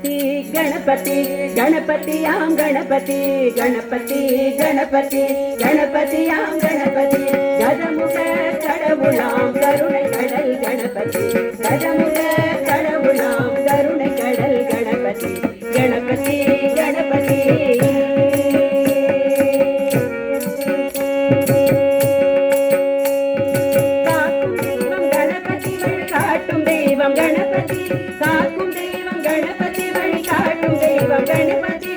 गणपति गणपति गणपतियां गणपति गणपति गणपति गणपतियां गणपति गजमुख கடவுளாம் கருணை கடல் गणपति गजमुख கடவுளாம் கருணை கடல் गणपति गणपति गणपति காக்கும் தெய்வம் கணபதி காக்கும் தெய்வம் கணபதி வழிகாட்டும் தெய்வம் கணபதி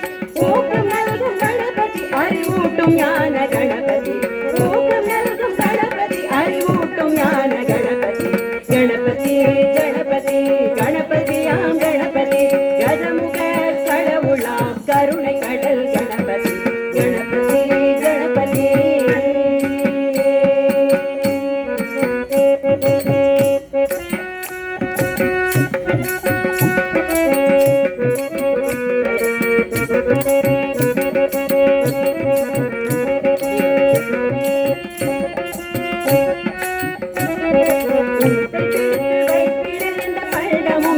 ஊக்கம் நல்கும் கணபதி அறிவூட்டும் ஞான கணபதி ஊக்கம் நல்கும் கணபதி அறிவூட்டும் ஞான கணபதி கணபதி கணபதி கணபதியாம் கணபதி கஜமுக கடவுளாம் கருணை கடல் கணபதி கணபதி கணபதி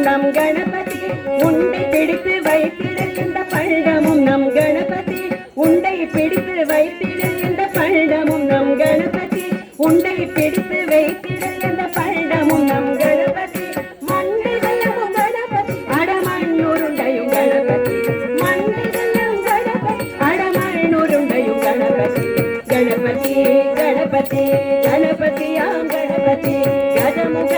நம் கணபதி உண்டை பிடித்து வைத்திடுகின்ற பழமும் நம் கணபதி உண்டை பிடித்து வைத்திடுகின்ற பழமும் நம் கணபதி உண்டை பிடித்து வைத்திடுகின்ற பழமும் நம் கணபதி மண்டைகளும் கணபதி அடமண்ணுருண்டையும் கணபதி மண்டைகளும் கணபதி அடமண்ணுருண்டையும் கணபதி கணபதி கணபதி கணபதியாம் கணபதி கஜமுக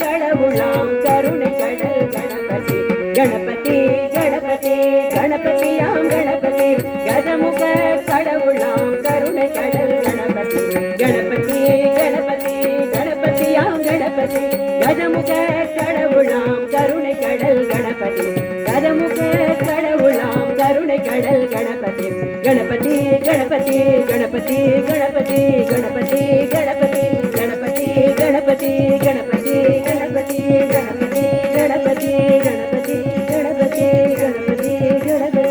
கடவுளாம் கருணை கடல் கணபதி கணபதி கணபதி கணபதியாம் கணபதி கஜமுக கடவுளாம் கருணை கடல் கணபதி கணபதி கணபதி கணபதியாம் கணபதி கஜமுக கடவுளாம் கருணை கடல் கணபதி கஜமுக கடவுளாம் கருணை கடல் கணபதி கணபதி கணபதி கணபதி கணபதி கணபதி கணபதி கணபதி கணபதி கணபதி கணபதி கணபதி கணபதி கணபதி கணபதி கணபதி கணபதி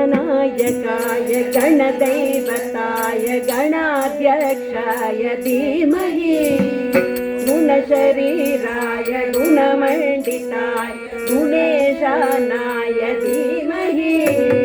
गणनायकाय गणदैवताय गणाध्यक्षाय धीमहि गुणशरीराय गुणमण्डिताय गुणेशानाय धीमहि